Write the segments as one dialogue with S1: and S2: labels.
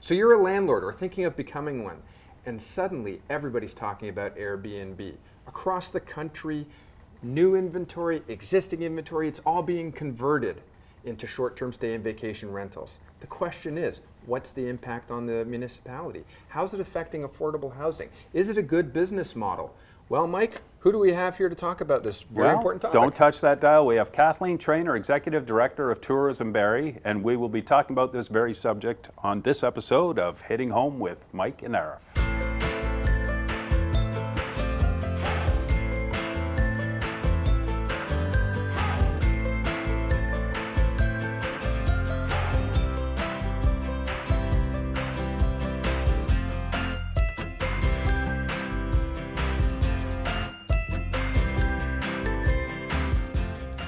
S1: So you're a landlord or thinking of becoming one, and suddenly everybody's talking about Airbnb. Across the country, new inventory, existing inventory, it's all being converted into short-term stay and vacation rentals. The question is, what's the impact on the municipality? How's it affecting affordable housing? Is it a good business model? Well, Mike, who do we have here to talk about this very important topic?
S2: Don't touch that dial. We have Kathleen Trainor, Executive Director of Tourism Barrie, and we will be talking about this very subject on this episode of Hitting Home with Mike and Arif.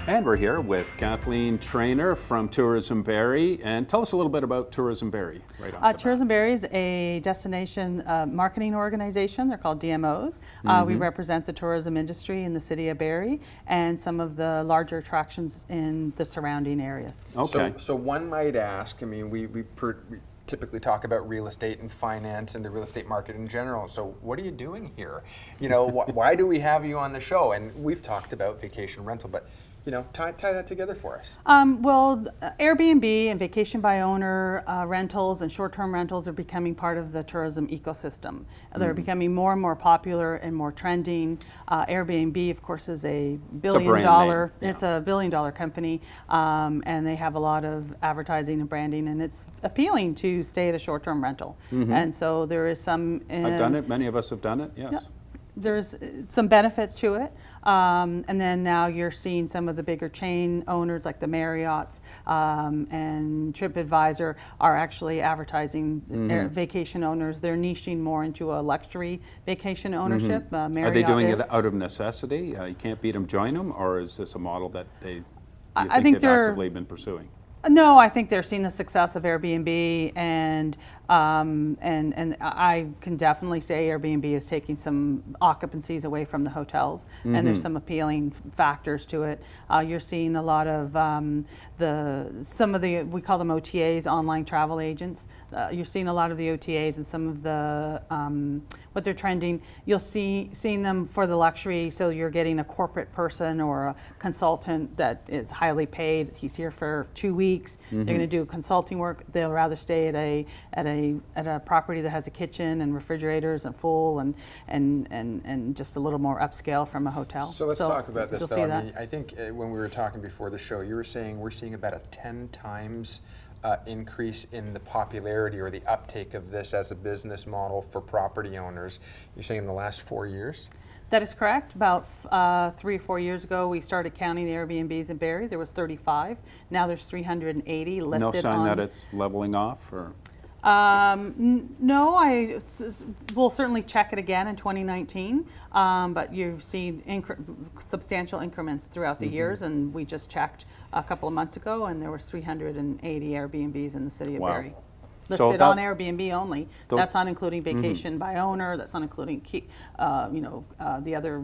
S2: And we're here with Kathleen Trainor from Tourism Barrie. And tell us a little bit about Tourism Barrie.
S3: Tourism Barrie is a destination marketing organization. They're called DMOs. We represent the tourism industry in the city of Barrie and some of the larger attractions in the surrounding areas.
S1: Okay. So one might ask, I mean, we typically talk about real estate and finance and the real estate market in general. So what are you doing here? You know, why do we have you on the show? And we've talked about vacation rental, but you know, tie that together for us.
S3: Well, Airbnb and vacation by owner rentals and short-term rentals are becoming part of the tourism ecosystem. They're becoming more and more popular and more trending. Airbnb, of course, is a billion-dollar. It's a billion-dollar company, and they have a lot of advertising and branding, and it's appealing to stay at a short-term rental. And so there is some.
S2: I've done it. Many of us have done it. Yes.
S3: Yeah. There's some benefits to it, and then now you're seeing some of the bigger chain owners like the Marriotts and TripAdvisor are actually advertising vacation owners. They're niching more into a luxury vacation ownership. Marriott
S2: are they doing it out of necessity? You can't beat them, join them, or is this a model that I think they've actively been pursuing?
S3: No, I think they're seeing the success of Airbnb, and I can definitely say Airbnb is taking some occupancies away from the hotels, and there's some appealing factors to it. You're seeing a lot of some of the, we call them OTAs, online travel agents. You're seeing a lot of the OTAs and some of the what they're trending. You'll seeing them for the luxury, so you're getting a corporate person or a consultant that is highly paid. He's here for 2 weeks. They're going to do consulting work. They'll rather stay at a property that has a kitchen and refrigerators and full and just a little more upscale from a hotel.
S1: So let's talk about this though. I think when we were talking before the show, you were saying we're seeing about a 10 times increase in the popularity or the uptake of this as a business model for property owners. You're saying in the last 4 years?
S3: That is correct. About 3 or 4 years ago, we started counting the Airbnbs in Barrie. There was 35. Now there's 380 listed.
S2: No sign that it's leveling off, or?
S3: No, we'll certainly check it again in 2019, but you've seen substantial increments throughout the years, and we just checked a couple of months ago, and there was 380 Airbnbs in the city of Barrie. Listed on Airbnb only. That's not including vacation by owner. That's not including the other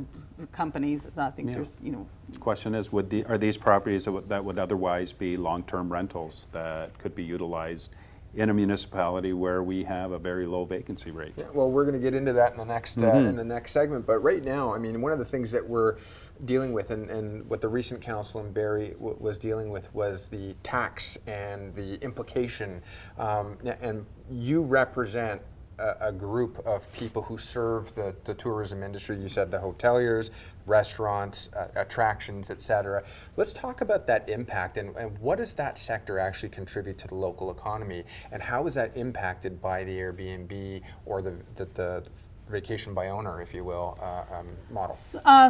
S3: companies. I think there's
S2: The question is, are these properties that would otherwise be long-term rentals that could be utilized in a municipality where we have a very low vacancy rate?
S1: Yeah, well, we're going to get into that in the next in the next segment. But right now, I mean, one of the things that we're dealing with, and what the recent council in Barrie was dealing with, was the tax and the implication. And you represent a group of people who serve the tourism industry. You said the hoteliers, restaurants, attractions, etc. Let's talk about that impact and what does that sector actually contribute to the local economy, and how is that impacted by the Airbnb or the vacation by owner, if you will, model?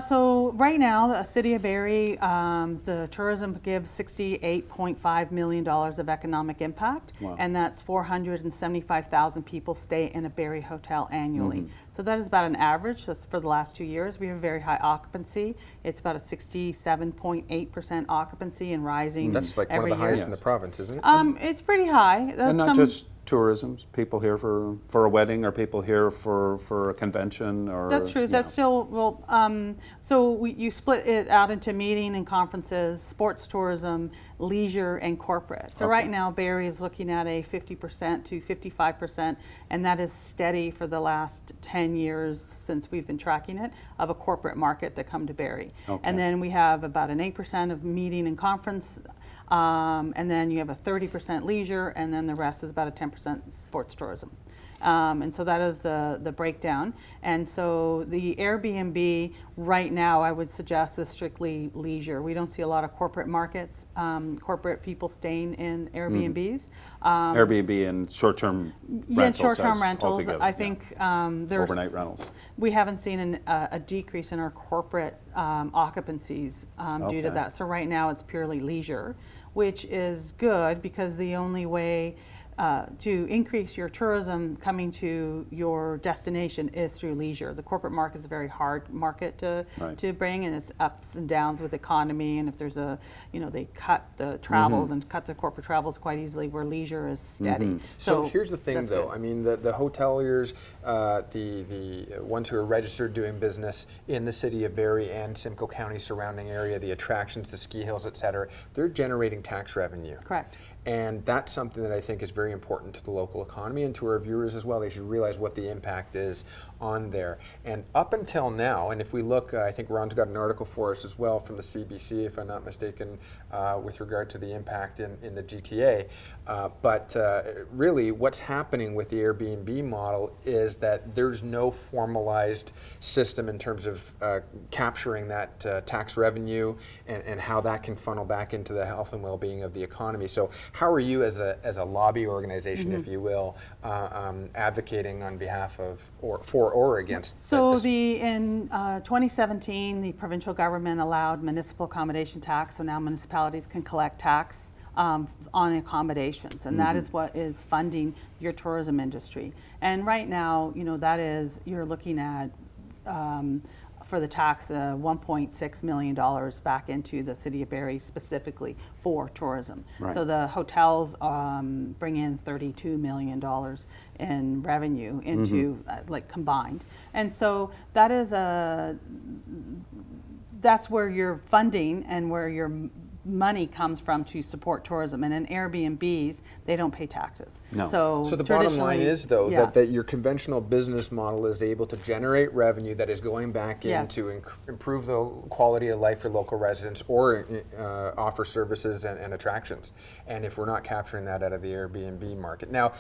S3: So right now, the city of Barrie, the tourism gives $68.5 million of economic impact, and that's 475,000 people stay in a Barrie hotel annually. So that is about an average. That's for the last 2 years. We have very high occupancy. It's about a 67.8% occupancy and rising.
S1: That's like
S3: every
S1: one of the
S3: year.
S1: highest in the province, isn't it?
S3: It's pretty high.
S2: And not just tourism? People here for a wedding, or people here for a convention? Or
S3: That's true. That's still, well, so you split it out into meeting and conferences, sports tourism, leisure, and corporate. So right now, Barrie is looking at a 50% to 55%, and that is steady for the last 10 years since we've been tracking it, of a corporate market that come to Barrie.
S2: Okay.
S3: And then we have about an 8% of meeting and conference, and then you have a 30% leisure, and then the rest is about a 10% sports tourism. And so that is the breakdown. And so the Airbnb right now, I would suggest, is strictly leisure. We don't see a lot of corporate markets, corporate people staying in Airbnbs.
S2: Airbnb and short-term rentals.
S3: Yeah, short-term rentals.
S2: Altogether,
S3: I think there's
S2: overnight rentals.
S3: We haven't seen a decrease in our corporate occupancies due to
S2: Okay.
S3: that. So right now it's purely leisure, which is good, because the only way to increase your tourism coming to your destination is through leisure. The corporate market is a very hard market to bring, and it's ups and downs with the economy. And if there's they cut the travels and cut the corporate travels quite easily, where leisure is steady.
S1: So here's the thing,
S3: that's
S1: though.
S3: good.
S1: I mean, the hoteliers, the ones who are registered doing business in the city of Barrie and Simcoe County surrounding area, the attractions, the ski hills, et cetera, they're generating tax revenue.
S3: Correct.
S1: And that's something that I think is very important to the local economy and to our viewers as well. They should realize what the impact is on there. And up until now, and if we look, I think Ron's got an article for us as well from the CBC, if I'm not mistaken, with regard to the impact in the GTA. But really, what's happening with the Airbnb model is that there's no formalized system in terms of capturing that tax revenue and how that can funnel back into the health and well-being of the economy. So how are you, as a lobby organization, if you will, advocating on behalf of for or against?
S3: So in 2017, the provincial government allowed municipal accommodation tax. So now municipalities can collect tax on accommodations, and that is what is funding your tourism industry. And right now, that is, you're looking at for the tax, $1.6 million back into the city of Barrie specifically for tourism.
S2: Right.
S3: So the hotels bring in $32 million in revenue into combined. And so that is that's where your funding and where your money comes from to support tourism. And in Airbnbs, they don't pay taxes.
S2: No.
S1: So the bottom line is, though,
S3: yeah.
S1: that your conventional business model is able to generate revenue that is going back in
S3: Yes.
S1: to improve the quality of life for local residents, or offer services and attractions. And if we're not capturing that out of the Airbnb market. Now,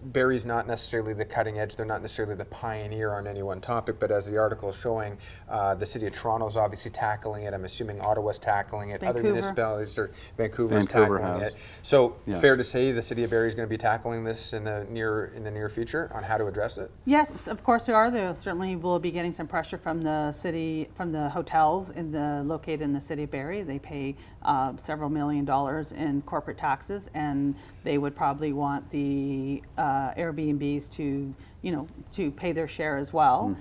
S1: Barrie's not necessarily the cutting edge, they're not necessarily the pioneer on any one topic, but as the article is showing, the city of Toronto's obviously tackling it. I'm assuming Ottawa's tackling it. Other municipalities, or Vancouver's tackling it. So fair to say the city of Barrie is going to be tackling this in the near future on how to address it?
S3: Yes, of course they are. They certainly will be getting some pressure from the city, from the hotels located in the city of Barrie. They pay several $1 million in corporate taxes, and they would probably want the Airbnbs to pay their share as well.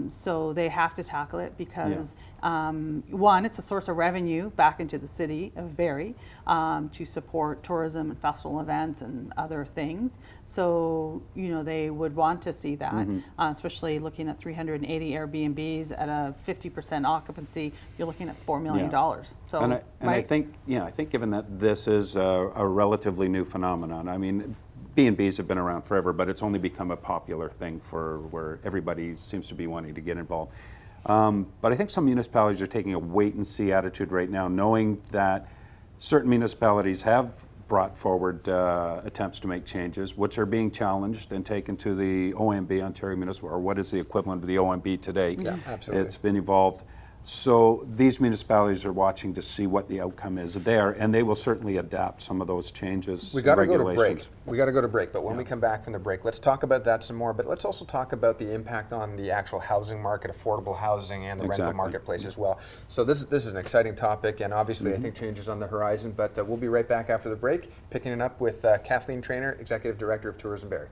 S3: So they have to tackle it because one, it's a source of revenue back into the city of Barrie to support tourism and festival events and other things. So they would want to see that, especially looking at 380 Airbnbs at a 50% occupancy. You're looking at $4 million. So
S2: and I think given that this is a relatively new phenomenon, I mean, B&Bs have been around forever, but it's only become a popular thing for where everybody seems to be wanting to get involved. But I think some municipalities are taking a wait-and-see attitude right now, knowing that certain municipalities have brought forward attempts to make changes, which are being challenged and taken to the OMB, Ontario Municipal, or what is the equivalent of the OMB today.
S1: Yeah, absolutely.
S2: It's been evolved. So these municipalities are watching to see what the outcome is there, and they will certainly adapt some of those changes.
S1: We got to go to break.
S2: regulations.
S1: We got to go to break. But when we come back from the break, let's talk about that some more. But let's also talk about the impact on the actual housing market, affordable housing, and the rental marketplace as well. So this is an exciting topic, and obviously I think changes on the horizon. But we'll be right back after the break, picking it up with Kathleen Trainor, Executive Director of Tourism Barrie.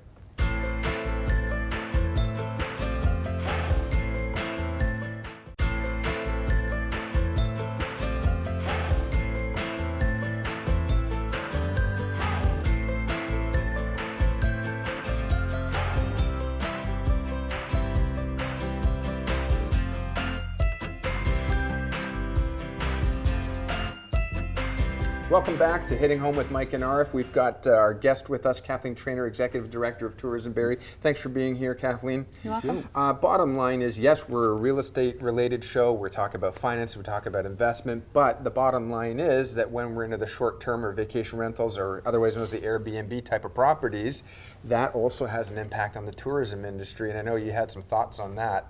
S1: Welcome back to Hitting Home with Mike and Arif. We've got our guest with us, Kathleen Trainor, Executive Director of Tourism Barrie. Thanks for being here, Kathleen.
S3: You're welcome.
S1: Bottom line is, yes, we're a real estate related show. We're talking about finance, we talk about investment, but the bottom line is that when we're into the short-term or vacation rentals or otherwise known as the Airbnb type of properties, that also has an impact on the tourism industry. And I know you had some thoughts on that.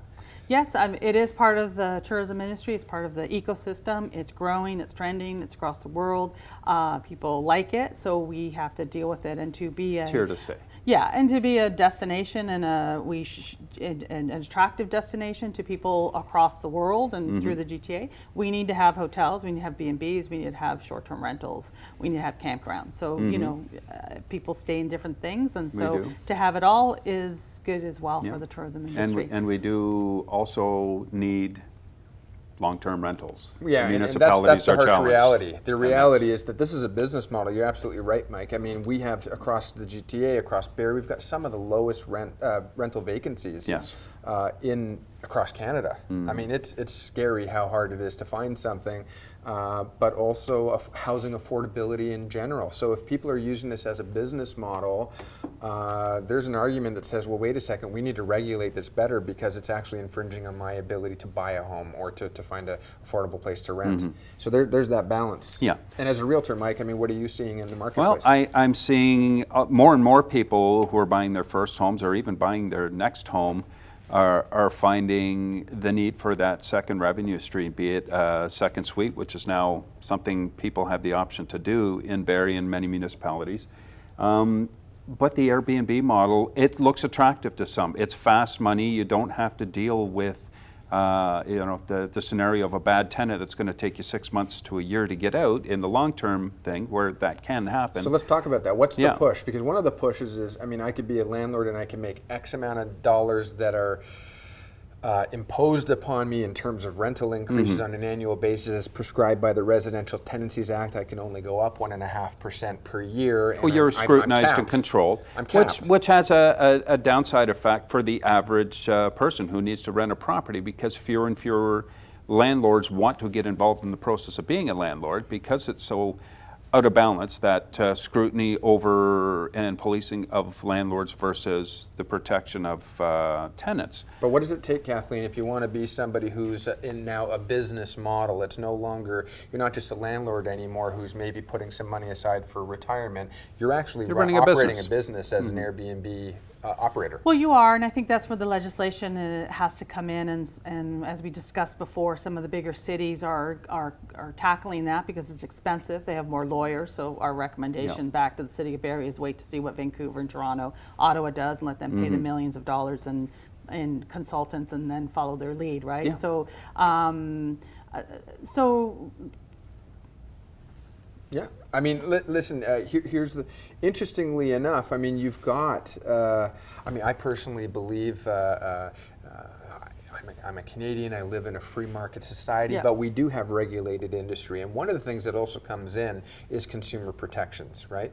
S3: Yes, it is part of the tourism industry. It's part of the ecosystem. It's growing, it's trending, it's across the world. People like it, so we have to deal with it. And to be
S2: It's here to stay.
S3: Yeah, and to be a destination and an attractive destination to people across the world and through the GTA, we need to have hotels, we need to have B&Bs, we need to have short-term rentals, we need to have campgrounds. So, you know, people stay in different things, and so to have it all is good as well for the tourism industry.
S2: And we do also need long-term rentals.
S1: Yeah, and that's the harsh reality. The reality is that this is a business model. You're absolutely right, Mike. I mean, we have across the GTA, across Barrie, we've got some of the lowest rental vacancies across Canada. I mean, it's scary how hard it is to find something, but also housing affordability in general. So if people are using this as a business model, there's an argument that says, well, wait a second, we need to regulate this better because it's actually infringing on my ability to buy a home or to find an affordable place to rent. So there's that balance.
S2: Yeah.
S1: And as a realtor, Mike, I mean, what are you seeing in the marketplace?
S2: Well, I'm seeing more and more people who are buying their first homes or even buying their next home are finding the need for that second revenue stream, be it a second suite, which is now something people have the option to do in Barrie and many municipalities. But the Airbnb model, it looks attractive to some. It's fast money. You don't have to deal with the scenario of a bad tenant that's going to take you 6 months to a year to get out in the long-term thing where that can happen.
S1: So let's talk about that. What's the push? Because one of the pushes is, I mean, I could be a landlord and I can make X amount of dollars that are imposed upon me in terms of rental increases on an annual basis as prescribed by the Residential Tenancies Act. I can only go up 1.5% per year.
S2: Well, you're scrutinized and controlled, which has a downside effect for the average person who needs to rent a property, because fewer and fewer landlords want to get involved in the process of being a landlord because it's so out of balance, that scrutiny over and policing of landlords versus the protection of tenants.
S1: But what does it take, Kathleen, if you want to be somebody who's in now a business model? It's no longer, you're not just a landlord anymore who's maybe putting some money aside for retirement. You're actually operating a business as an Airbnb operator.
S3: Well, you are, and I think that's where the legislation has to come in, and as we discussed before, some of the bigger cities are tackling that because it's expensive. They have more lawyers, so our recommendation back to the city of Barrie is wait to see what Vancouver and Toronto, Ottawa does, and let them pay the millions of dollars in consultants and then follow their lead, right?
S2: Yeah.
S3: So,
S1: yeah, I mean, listen, here's the, interestingly enough, I mean, you've got, I mean, I personally believe, I'm a Canadian, I live in a free market society, but we do have regulated industry. And one of the things that also comes in is consumer protections, right?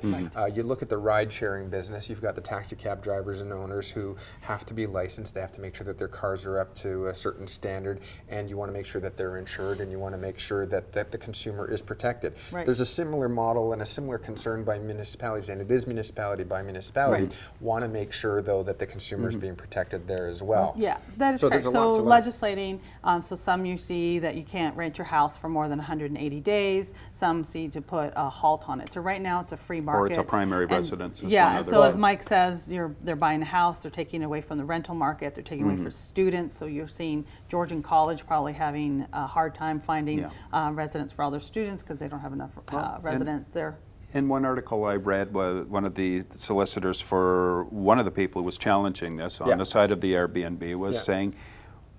S1: You look at the ride sharing business, you've got the taxi cab drivers and owners who have to be licensed, they have to make sure that their cars are up to a certain standard, and you want to make sure that they're insured, and you want to make sure that the consumer is protected. There's a similar model and a similar concern by municipalities, and it is municipality by municipality, want to make sure though that the consumer is being protected there as well.
S3: Yeah, that is correct. So legislating, so some you see that you can't rent your house for more than 180 days. Some see to put a halt on it. So right now it's a free market.
S2: Or it's a primary residence.
S3: Yeah, so as Mike says, they're buying a house, they're taking away from the rental market, they're taking away from students. So you're seeing Georgian College probably having a hard time finding residents for all their students because they don't have enough residents there.
S2: In one article I read, one of the solicitors for one of the people who was challenging this on the side of the Airbnb was saying,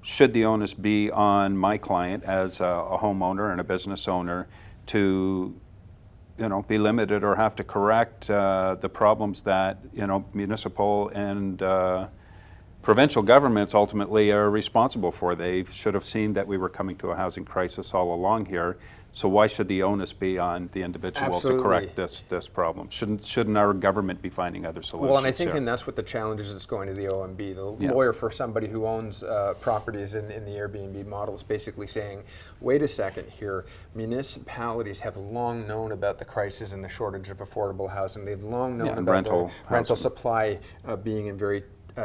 S2: should the onus be on my client as a homeowner and a business owner to, be limited or have to correct the problems that, municipal and provincial governments ultimately are responsible for? They should have seen that we were coming to a housing crisis all along here. So why should the onus be on the individual
S1: Absolutely.
S2: to correct this problem? Shouldn't our government be finding other solutions?
S1: Well, and I think,
S2: here?
S1: and that's what the challenge is that's going to the OMB. The
S2: Yeah.
S1: lawyer for somebody who owns properties in the Airbnb model is basically saying, wait a second here, municipalities have long known about the crisis and the shortage of affordable housing. They've long known
S2: Yeah, and
S1: about
S2: rental
S1: the rental
S2: housing.
S1: supply being in very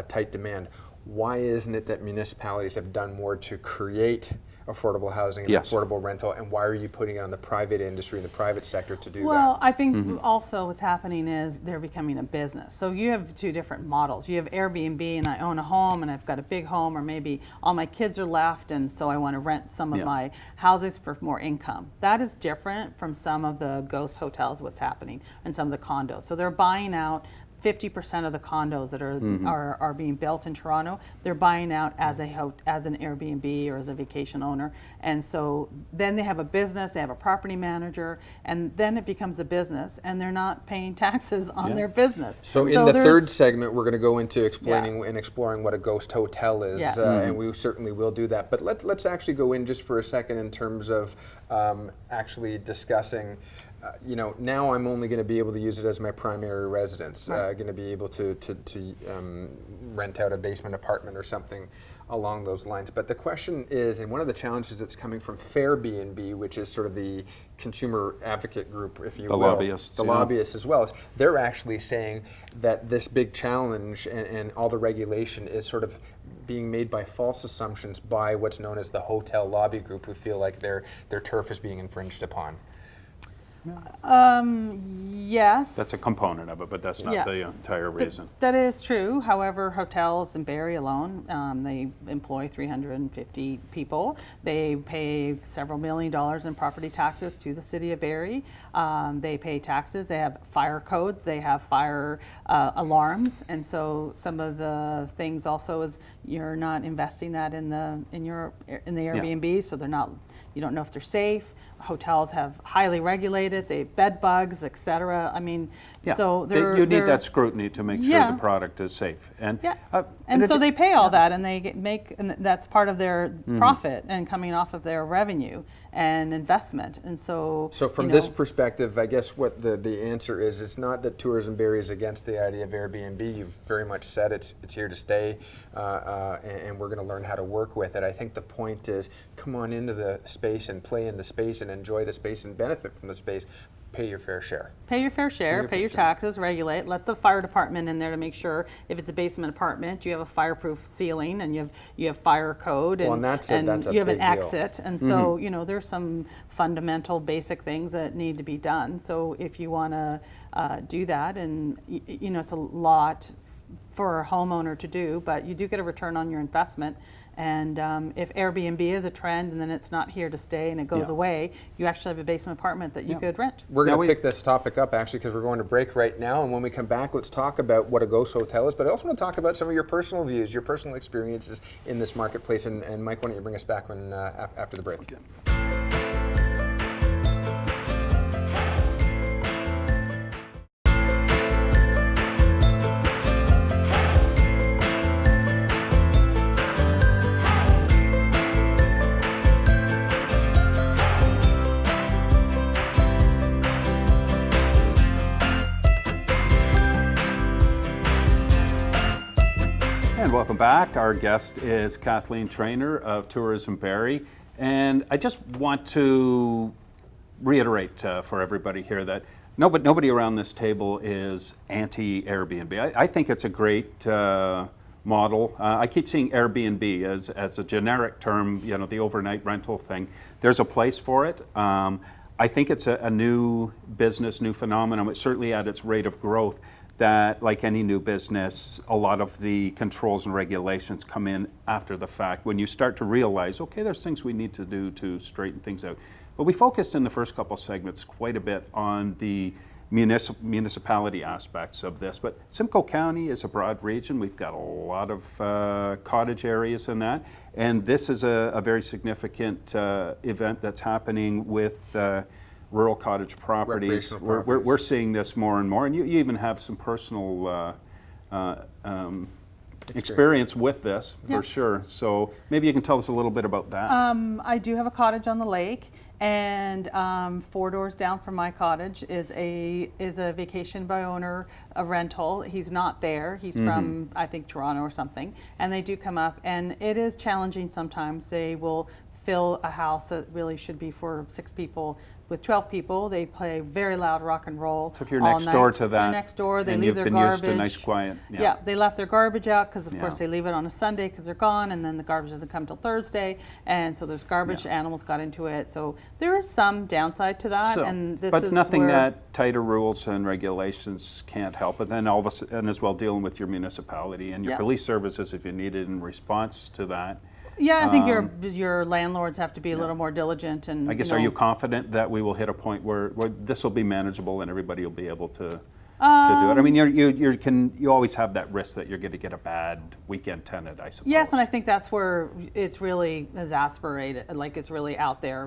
S1: tight demand. Why isn't it that municipalities have done more to create affordable housing and
S2: Yes.
S1: affordable rental, and why are you putting it on the private industry and the private sector to do
S3: Well,
S1: that?
S3: I think also what's happening is they're becoming a business. So you have two different models. You have Airbnb, and I own a home, and I've got a big home, or maybe all my kids are left, and so I want to rent some of
S2: Yeah.
S3: my houses for more income. That is different from some of the ghost hotels, what's happening, and some of the condos. So they're buying out 50% of the condos that are being built in Toronto. They're buying out as an Airbnb or as a vacation owner, and so then they have a business, they have a property manager, and then it becomes a business, and they're not paying taxes on
S2: Yeah.
S3: their business.
S1: So in the
S3: there's-
S1: third segment, we're going to go into explaining and exploring what a ghost hotel is,
S3: Yes.
S1: and we certainly will do that. But let's actually go in just for a second in terms of actually discussing. Now I'm only going to be able to use it as my primary residence. Going to be able to rent out a basement apartment or something along those lines. But the question is, and one of the challenges that's coming from Fairbnb, which is sort of the consumer advocate group, if you
S2: The
S1: will,
S2: lobbyists,
S1: the
S2: yeah.
S1: lobbyists as well, is they're actually saying that this big challenge and all the regulation is sort of being made by false assumptions by what's known as the hotel lobby group, who feel like their turf is being infringed upon.
S3: Yes.
S2: That's a component of it, but that's not
S3: Yeah.
S2: the entire reason.
S3: That is true. However, hotels in Barrie alone, they employ 350 people. They pay several $1 million in property taxes to the city of Barrie. They pay taxes. They have fire codes. They have fire alarms. And so some of the things also is you're not investing that in the Airbnb, so they're not. You don't know if they're safe. Hotels have highly regulated. They have bed bugs, et cetera. I mean,
S2: Yeah.
S3: so
S2: You need that scrutiny to make sure
S3: Yeah.
S2: the product is safe. And
S3: Yeah.
S2: and
S3: And so
S2: it-
S3: they pay all that, and they and that's part of their profit and coming off of their revenue and investment. And so,
S1: So from this perspective, I guess what the answer is, it's not that Tourism Barrie is against the idea of Airbnb. You've very much said it's here to stay, and we're going to learn how to work with it. I think the point is, come on into the space and play in the space and enjoy the space and benefit from the space. Pay your fair share.
S3: pay your fair share, pay your taxes, regulate, let the fire department in there to make sure if it's a basement apartment, you have a fireproof ceiling and you have fire code and,
S1: Well, and that's a
S3: you have an
S1: big deal.
S3: exit. And so, there's some fundamental basic things that need to be done. So if you want to do that, and it's a lot for a homeowner to do, but you do get a return on your investment. And if Airbnb is a trend and then it's not here to stay and it goes
S2: Yeah.
S3: away, you actually have a basement apartment that you could rent.
S1: We're going
S2: Now
S1: to pick this topic up actually because we're going to break right now, and when we come back, let's talk about what a ghost hotel is, but I also want to talk about some of your personal views, your personal experiences in this marketplace. And Mike, why don't you bring us back when after the break? Okay.
S2: And welcome back. Our guest is Kathleen Trainor of Tourism Barrie. And I just want to reiterate for everybody here that nobody around this table is anti-Airbnb. I think it's a great model. I keep seeing Airbnb as a generic term, the overnight rental thing. There's a place for it. I think it's a new business, new phenomenon. It's certainly at its rate of growth that, like any new business, a lot of the controls and regulations come in after the fact when you start to realize, okay, there's things we need to do to straighten things out. But we focused in the first couple segments quite a bit on the municipality aspects of this. But Simcoe County is a broad region. We've got a lot of cottage areas in that. And this is a very significant event that's happening with rural cottage properties. We're seeing this more and more. And you even have some personal experience with this, for sure. So maybe you can tell us a little bit about that.
S3: I do have a cottage on the lake, And 4 doors down from my cottage is a vacation by owner, a rental. He's not there. He's from, I think, Toronto or something. And they do come up, and it is challenging sometimes. They will fill a house that really should be for 6 people with 12 people. They play very loud rock and roll.
S2: So if you're
S3: all
S2: next
S3: night.
S2: door to that,
S3: They're next door, they
S2: and
S3: leave
S2: you've
S3: their
S2: been
S3: garbage.
S2: used to nice quiet.
S3: Yeah, they left their garbage out because, of course,
S2: Yeah.
S3: they leave it on a Sunday because they're gone, and then the garbage doesn't come till Thursday, and so there's garbage. Animals got into it, so there is some downside to that.
S2: So,
S3: And this
S2: but
S3: is
S2: nothing
S3: where,
S2: that tighter rules and regulations can't help. But then all of a sudden, and as well dealing with your municipality and your
S3: Yeah.
S2: police services if you need it in response to that.
S3: Yeah, I think your landlords have to be a little more diligent. And
S2: I guess, are you confident that we will hit a point where this will be manageable and everybody will be able to do it? I mean, you always have that risk that you're going to get a bad weekend tenant, I suppose.
S3: Yes, and I think that's where it's really exasperated, like it's really out there.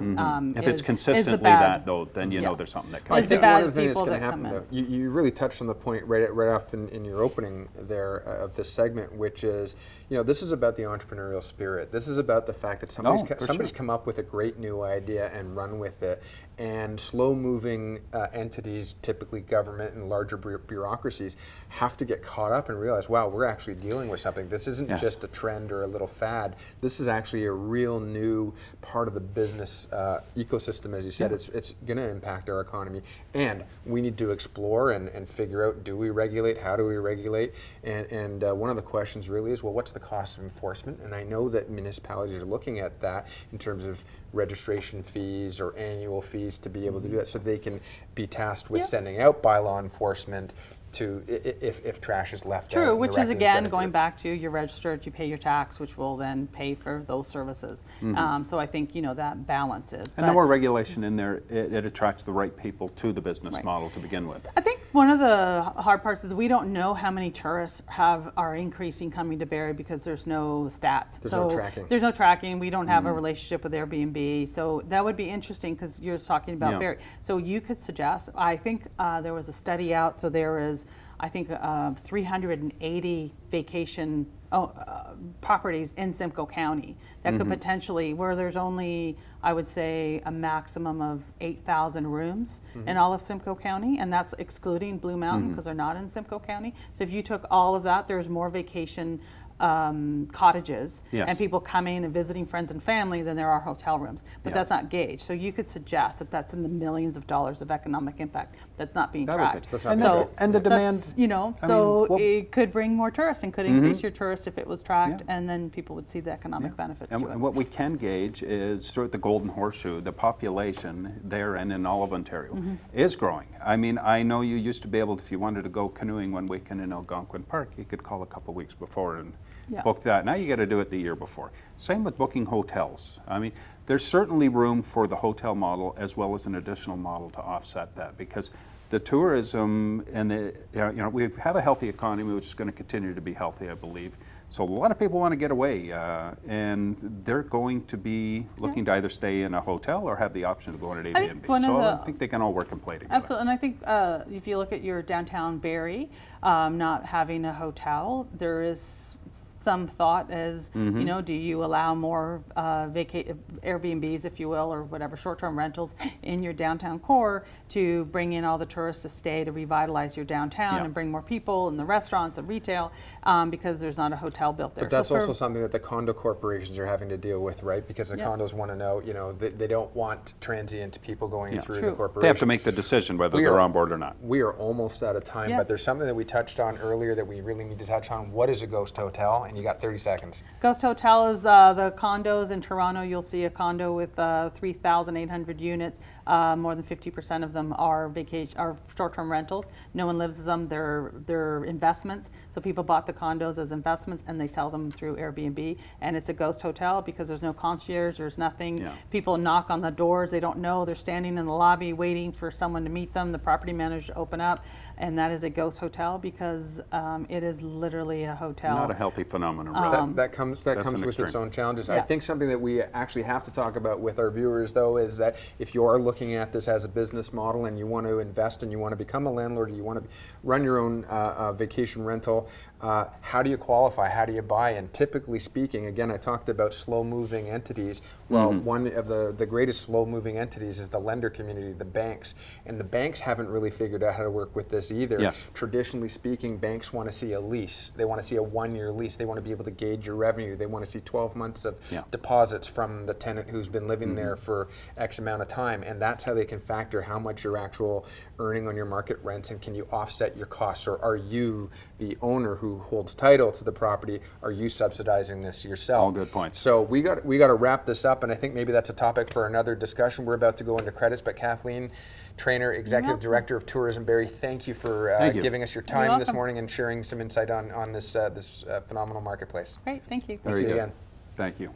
S2: If it's consistently that, though, then you know there's something that
S1: I
S2: can be
S1: think
S2: done.
S1: one of the things that's
S3: people
S1: going to
S3: that
S1: happen,
S3: come
S1: though,
S3: in.
S1: you really touched on the point right off in your opening there of this segment, which is, this is about the entrepreneurial spirit. This is about the fact that somebody's come up with a great new idea and run with it. And slow-moving entities, typically government and larger bureaucracies, have to get caught up and realize, wow, we're actually dealing with something. This isn't just a trend or a little fad. This is actually a real new part of the business ecosystem, as you said. It's going to impact our economy. And we need to explore and figure out, do we regulate? How do we regulate? And one of the questions really is, well, what's the cost of enforcement? And I know that municipalities are looking at that in terms of registration fees or annual fees to be able to do that, so they can be tasked with sending out bylaw enforcement to if trash is left out.
S3: True,
S1: and
S3: which is
S1: directed
S3: again
S1: instead.
S3: going back to you're registered, you pay your tax, which will then pay for those services. So I think that balance is.
S2: And the more regulation in there, it attracts the right people to the business model to begin with.
S3: I think one of the hard parts is we don't know how many tourists are increasing coming to Barrie because there's no stats.
S1: There's no tracking.
S3: There's no tracking. We don't have a relationship with Airbnb. So that would be interesting because you're talking about Barrie. So you could suggest, I think there was a study out, so there is, I think 380 vacation properties in Simcoe County that could potentially, where there's only, I would say, a maximum of 8,000 rooms in all of Simcoe County, and that's excluding Blue Mountain because they're not in Simcoe County. So if you took all of that, there's more vacation cottages and people coming and visiting friends and family than there are hotel rooms. But that's not gauged. So you could suggest that that's in the millions of dollars of economic impact that's not being tracked.
S2: And the demand,
S3: It could bring more tourists and could increase your tourists if it was tracked, and then people would see the economic benefits to it.
S2: And what we can gauge is sort of the golden horseshoe, the population there and in all of Ontario is growing. I mean, I know you used to be able to, if you wanted to go canoeing one weekend in Algonquin Park, you could call a couple weeks before and book that. Now you got to do it the year before. Same with booking hotels. I mean, there's certainly room for the hotel model as well as an additional model to offset that, because the tourism and we have a healthy economy which is going to continue to be healthy, I believe. So a lot of people want to get away, and they're going to be looking to either stay in a hotel or have the option to go on an Airbnb. So I think they can all work and play together.
S3: Absolutely, and I think if you look at your downtown Barrie, not having a hotel, there is some thought as, do you allow more Airbnbs, if you will, or whatever, short-term rentals in your downtown core to bring in all the tourists to stay, to revitalize your downtown and bring more people in the restaurants and retail, because there's not a hotel built there.
S1: But that's also something that the condo corporations are having to deal with, right? Because the condos want to know, they don't want transient people going through the corporation.
S2: They have to make the decision whether they're on board or not.
S1: We are almost out of time, but there's something that we touched on earlier that we really need to touch on. What is a ghost hotel? And you got 30 seconds.
S3: Ghost hotel is the condos in Toronto. You'll see a condo with 3,800 units. More than 50% of them are short-term rentals. No one lives in them. They're investments. So people bought the condos as investments and they sell them through Airbnb. And it's a ghost hotel because there's no concierge. There's nothing. Yeah. People knock on the doors. They don't know. They're standing in the lobby waiting for someone to meet them. The property manager to open up. and that is a ghost hotel because it is literally a hotel.
S2: Not a healthy phenomenon, really.
S1: That comes
S2: That's
S1: with
S2: an
S1: its
S2: extreme.
S1: own challenges. I
S3: Yeah.
S1: think something that we actually have to talk about with our viewers, though, is that if you are looking at this as a business model and you want to invest and you want to become a landlord, you want to run your own vacation rental, how do you qualify? How do you buy? And typically speaking, again, I talked about slow-moving entities. Well, one of the greatest slow-moving entities is the lender community, the banks. And the banks haven't really figured out how to work with this either.
S2: Yes.
S1: Traditionally speaking, banks want to see a lease. They want to see a one-year lease. They want to be able to gauge your revenue. They want to see 12 months of deposits from the tenant who's been living there for X amount of time. And that's how they can factor how much your actual earning on your market rents, and can you offset your costs, or are you the owner who holds title to the property? Are you subsidizing this yourself?
S2: All good points.
S1: So we got to wrap this up, and I think maybe that's a topic for another discussion. We're about to go into credits, but Kathleen, Trainor, Executive Director of Tourism, Barrie, thank you for giving us your time this morning and sharing some insight on this phenomenal marketplace.
S3: Great, thank you.
S1: We'll see you again.
S2: Thank you.